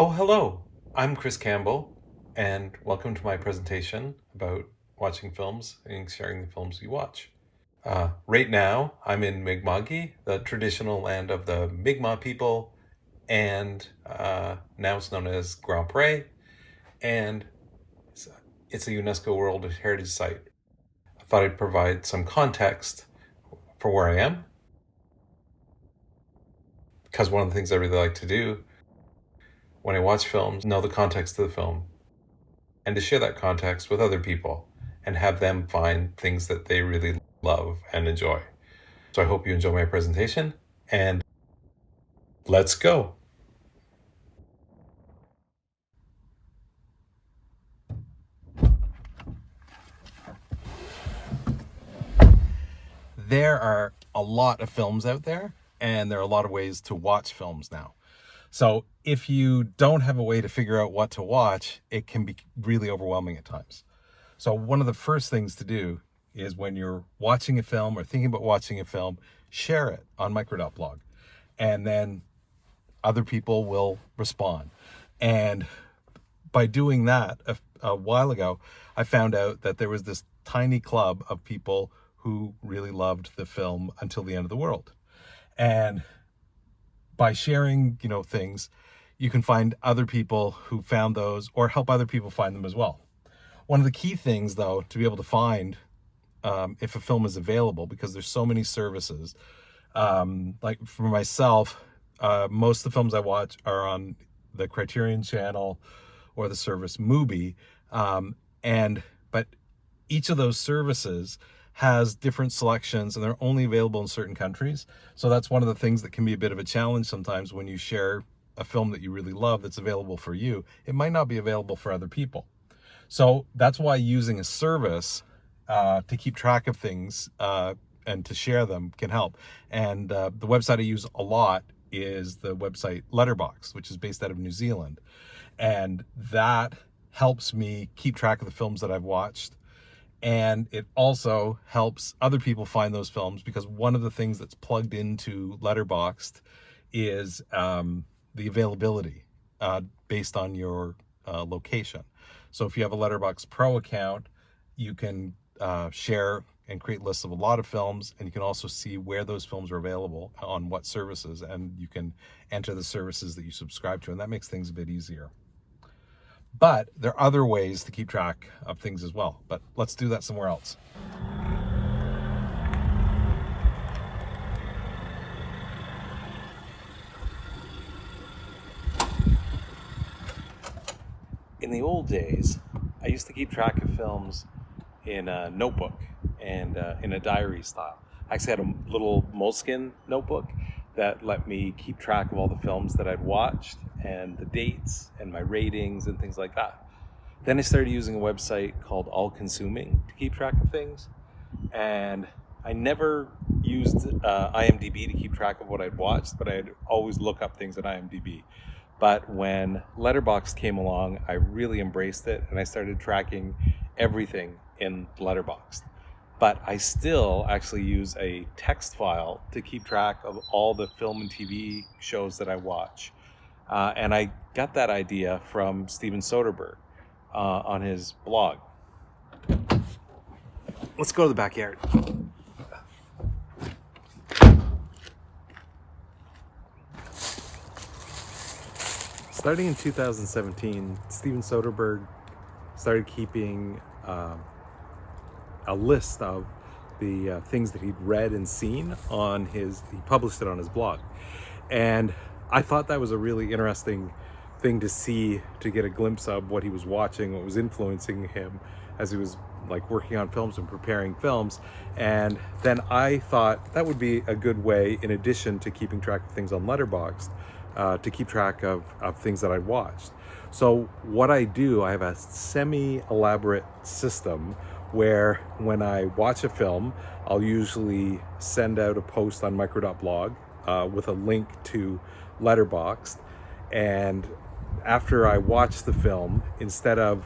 Oh, hello. I'm Chris Campbell, and welcome to my presentation about watching films and sharing the films you watch. Right now, I'm in Mi'kma'ki, the traditional land of the Mi'kmaq people, and now it's known as Grand Pré, and it's a UNESCO World Heritage Site. I thought I'd provide some context for where I am, because one of the things I really like to do when I watch films, know the context of the film, and to share that context with other people and have them find things that they really love and enjoy. So I hope you enjoy my presentation, and let's go. There are a lot of films out there, and there are a lot of ways to watch films now. So if you don't have a way to figure out what to watch, it can be really overwhelming at times. So one of the first things to do is when you're watching a film or thinking about watching a film, share it on micro.blog. And then other people will respond. And by doing that, a while ago, I found out that there was this tiny club of people who really loved the film Until the End of the World. And by sharing, things, you can find other people who found those or help other people find them as well. One of the key things, though, to be able to find if a film is available, because there's so many services, like for myself, most of the films I watch are on the Criterion channel or the service Mubi, but each of those services has different selections and they're only available in certain countries. So that's one of the things that can be a bit of a challenge sometimes when you share a film that you really love that's available for you. It might not be available for other people. So that's why using a service to keep track of things and to share them can help. And the website I use a lot is the website Letterboxd, which is based out of New Zealand. And that helps me keep track of the films that I've watched. And it also helps other people find those films, because one of the things that's plugged into Letterboxd is the availability based on your location. So if you have a Letterboxd Pro account, you can share and create lists of a lot of films, and you can also see where those films are available on what services, and you can enter the services that you subscribe to, and that makes things a bit easier. But there are other ways to keep track of things as well, but let's do that somewhere else. In the old days, I used to keep track of films in a notebook and in a diary style. I actually had a little moleskin notebook that let me keep track of all the films that I'd watched and the dates and my ratings and things like that. Then I started using a website called All Consuming to keep track of things. And I never used IMDb to keep track of what I'd watched, but I'd always look up things at IMDb. But when Letterboxd came along, I really embraced it, and I started tracking everything in Letterboxd. But I still actually use a text file to keep track of all the film and TV shows that I watch. And I got that idea from Steven Soderbergh on his blog. Let's go to the backyard. Starting in 2017, Steven Soderbergh started keeping a list of the things that he'd read and seen he published it on his blog. And I thought that was a really interesting thing to see, to get a glimpse of what he was watching, what was influencing him as he was working on films and preparing films. And then I thought that would be a good way, in addition to keeping track of things on Letterboxd, to keep track of things that I watched. So what I do, I have a semi-elaborate system where when I watch a film, I'll usually send out a post on micro.blog with a link to Letterboxd. And after I watch the film, instead of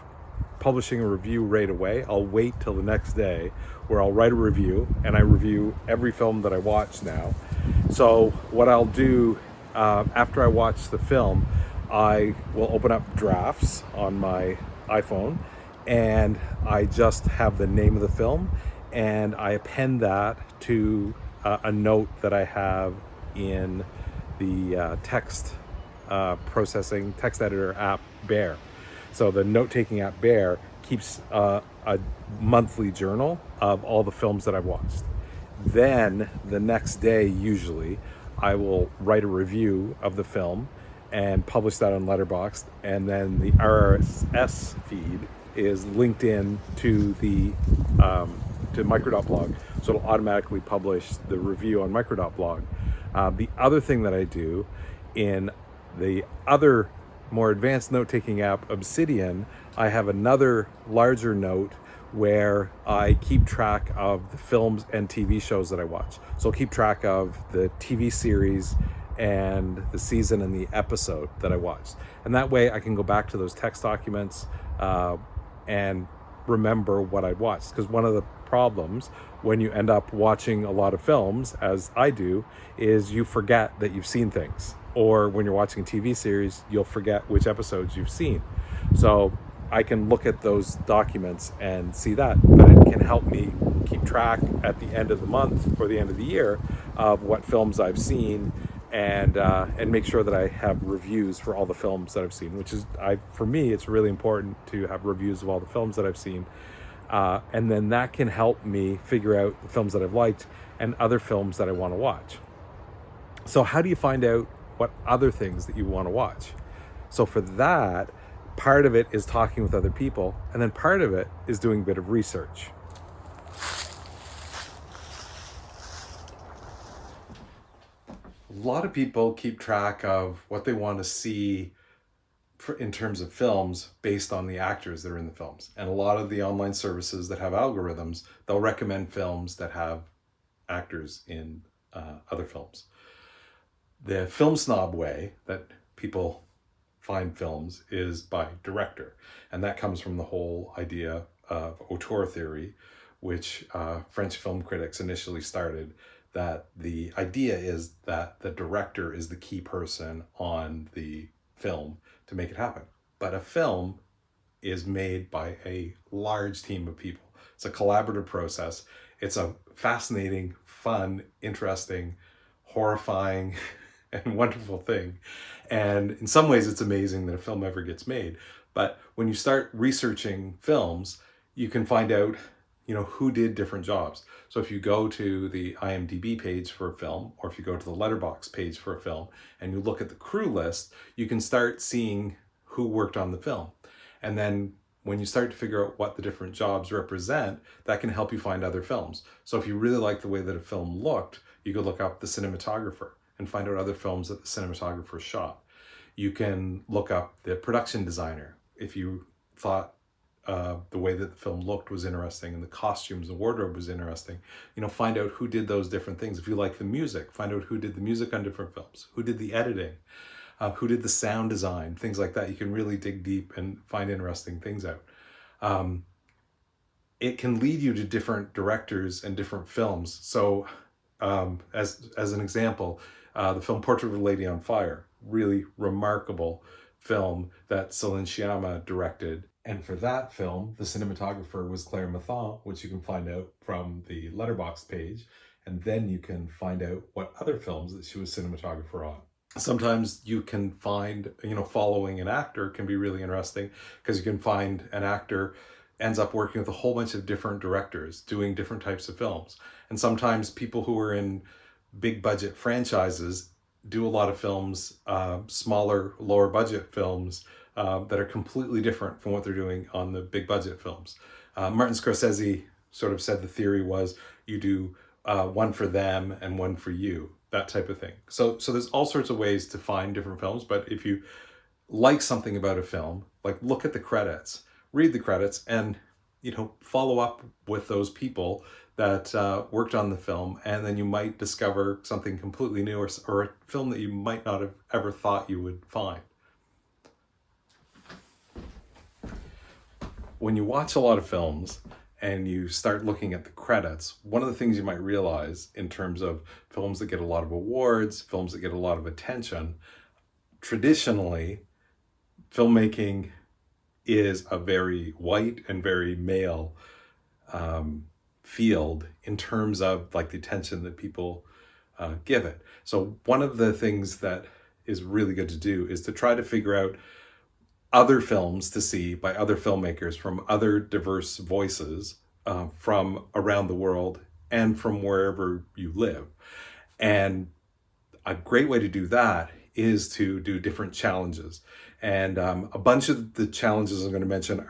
publishing a review right away, I'll wait till the next day, where I'll write a review, and I review every film that I watch now. So what I'll do after I watch the film, I will open up drafts on my iPhone, and I just have the name of the film, and I append that to a note that I have in the text editor app Bear. So the note-taking app Bear keeps a monthly journal of all the films that I've watched. Then the next day, usually, I will write a review of the film and publish that on Letterboxd, and then the RSS feed is linked in to the to Microdot.blog, so it'll automatically publish the review on Microdot.blog. The other thing that I do in the other more advanced note-taking app, Obsidian, I have another larger note where I keep track of the films and TV shows that I watch. So I'll keep track of the TV series and the season and the episode that I watched. And that way I can go back to those text documents and remember what I watched. Because one of the problems when you end up watching a lot of films, as I do, is you forget that you've seen things. Or when you're watching a TV series, you'll forget which episodes you've seen. So I can look at those documents and see that, but it can help me keep track at the end of the month or the end of the year of what films I've seen, and make sure that I have reviews for all the films that I've seen, which is, for me, it's really important to have reviews of all the films that I've seen. And then that can help me figure out the films that I've liked and other films that I want to watch. So how do you find out what other things that you want to watch? So for that, part of it is talking with other people, and then part of it is doing a bit of research. A lot of people keep track of what they want to see in terms of films based on the actors that are in the films. And a lot of the online services that have algorithms, they'll recommend films that have actors in other films. The film snob way that people find films is by director. And that comes from the whole idea of auteur theory, which French film critics initially started, that the idea is that the director is the key person on the film to make it happen. But a film is made by a large team of people. It's a collaborative process. It's a fascinating, fun, interesting, horrifying, and wonderful thing. And in some ways, it's amazing that a film ever gets made. But when you start researching films, you can find out, who did different jobs. So if you go to the IMDb page for a film, or if you go to the Letterboxd page for a film, and you look at the crew list, you can start seeing who worked on the film. And then when you start to figure out what the different jobs represent, that can help you find other films. So if you really like the way that a film looked, you could look up the cinematographer and find out other films that the cinematographer shot. You can look up the production designer. If you thought the way that the film looked was interesting and the costumes and wardrobe was interesting, find out who did those different things. If you like the music, find out who did the music on different films, who did the editing, who did the sound design, things like that. You can really dig deep and find interesting things out. It can lead you to different directors and different films. So as an example, the film Portrait of a Lady on Fire, really remarkable film that Céline Sciamma directed. And for that film, the cinematographer was Claire Mathon, which you can find out from the Letterboxd page. And then you can find out what other films that she was cinematographer on. Sometimes you can find, following an actor can be really interesting, because you can find an actor ends up working with a whole bunch of different directors doing different types of films. And sometimes people who are in big budget franchises do a lot of films, smaller, lower budget films that are completely different from what they're doing on the big budget films. Martin Scorsese sort of said the theory was you do one for them and one for you, that type of thing. So there's all sorts of ways to find different films, but if you like something about a film, like look at the credits, read the credits, and follow up with those people that worked on the film, and then you might discover something completely new, or a film that you might not have ever thought you would find. When you watch a lot of films and you start looking at the credits, one of the things you might realize in terms of films that get a lot of awards, films that get a lot of attention, traditionally, filmmaking is a very white and very male field in terms of like the attention that people give it. So one of the things that is really good to do is to try to figure out other films to see by other filmmakers from other diverse voices from around the world and from wherever you live. And a great way to do that is to do different challenges. And a bunch of the challenges I'm going to mention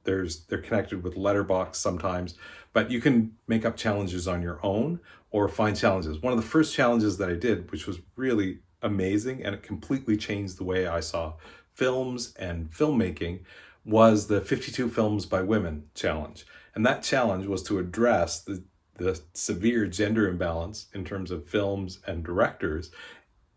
they're connected with Letterboxd sometimes, but you can make up challenges on your own or find challenges. One of the first challenges that I did, which was really amazing and it completely changed the way I saw films and filmmaking, was the 52 Films by Women challenge. And that challenge was to address the severe gender imbalance in terms of films and directors,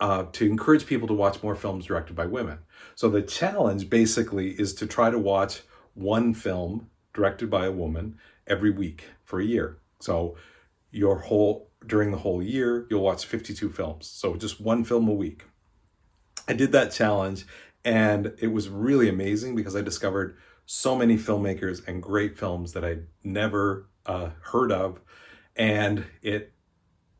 to encourage people to watch more films directed by women. So the challenge basically is to try to watch one film directed by a woman every week for a year. So during the whole year, you'll watch 52 films. So just one film a week. I did that challenge and it was really amazing because I discovered so many filmmakers and great films that I'd never heard of. And it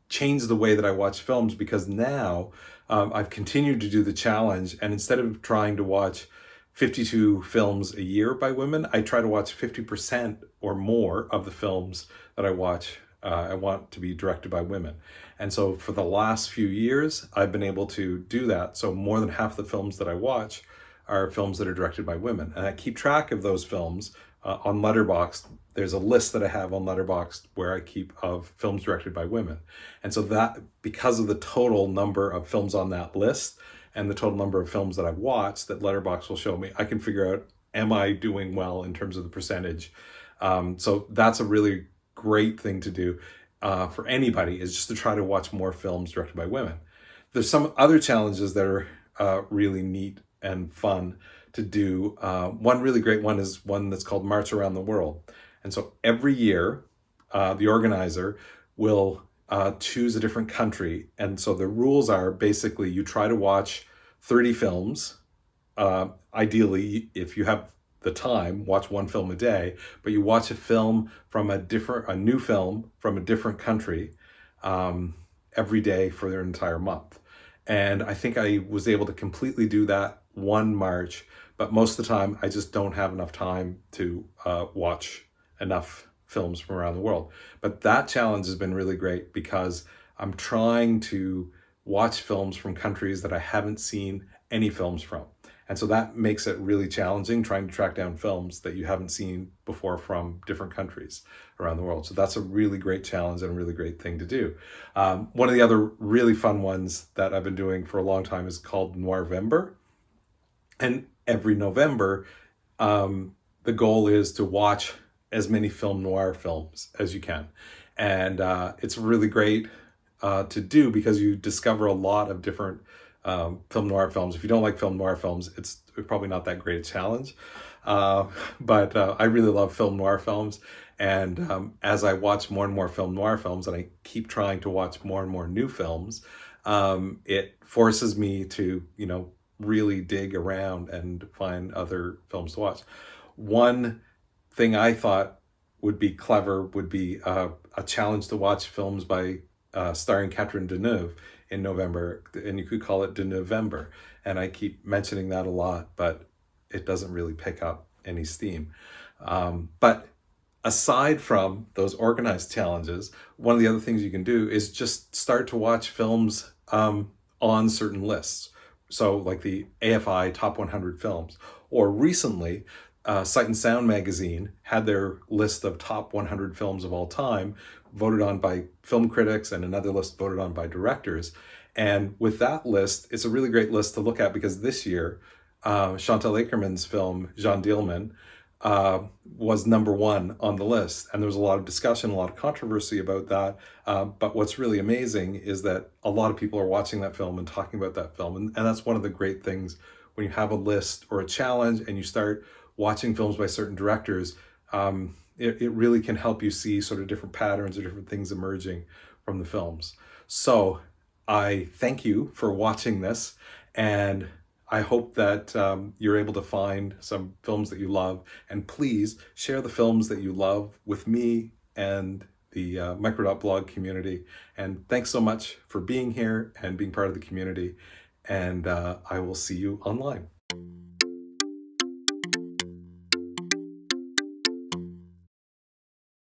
changed the way that I watch films because now I've continued to do the challenge, and instead of trying to watch 52 films a year by women, I try to watch 50% or more of the films that I watch. I want to be directed by women. And so for the last few years, I've been able to do that. So more than half the films that I watch are films that are directed by women. And I keep track of those films on Letterboxd. There's a list that I have on Letterboxd where I keep of films directed by women. And so that, because of the total number of films on that list and the total number of films that I've watched that Letterboxd will show me, I can figure out, am I doing well in terms of the percentage? So that's a really great thing to do for anybody, is just to try to watch more films directed by women. There's some other challenges that are really neat and fun to do. One really great one is one that's called March Around the World. And so every year, the organizer will choose a different country. And so the rules are basically you try to watch 30 films. Ideally, if you have the time, watch one film a day, but you watch a film from a new film from a different country every day for their entire month. And I think I was able to completely do that one March, but most of the time I just don't have enough time to watch enough films from around the world. But that challenge has been really great because I'm trying to watch films from countries that I haven't seen any films from. And so that makes it really challenging, trying to track down films that you haven't seen before from different countries around the world. So that's a really great challenge and a really great thing to do. One of the other really fun ones that I've been doing for a long time is called Noirvember. And every November, the goal is to watch as many film noir films as you can. And it's really great to do because you discover a lot of different film noir films. If you don't like film noir films, it's probably not that great a challenge. But I really love film noir films. And as I watch more and more film noir films, and I keep trying to watch more and more new films, it forces me to, really dig around and find other films to watch. One thing I thought would be clever would be a challenge to watch films by starring Catherine Deneuve in November, and you could call it Deneuvember. And I keep mentioning that a lot, but it doesn't really pick up any steam. But aside from those organized challenges, one of the other things you can do is just start to watch films on certain lists. So like the AFI Top 100 Films, or recently, Sight and Sound magazine had their list of top 100 films of all time voted on by film critics, and another list voted on by directors. And with that list, it's a really great list to look at because this year, Chantal Akerman's film, Jeanne Dielman, was number one on the list. And there was a lot of discussion, a lot of controversy about that. But what's really amazing is that a lot of people are watching that film and talking about that film. And that's one of the great things when you have a list or a challenge and you start watching films by certain directors. It really can help you see sort of different patterns or different things emerging from the films. So I thank you for watching this, and I hope that you're able to find some films that you love, and please share the films that you love with me and the Micro.blog community. And thanks so much for being here and being part of the community. And I will see you online.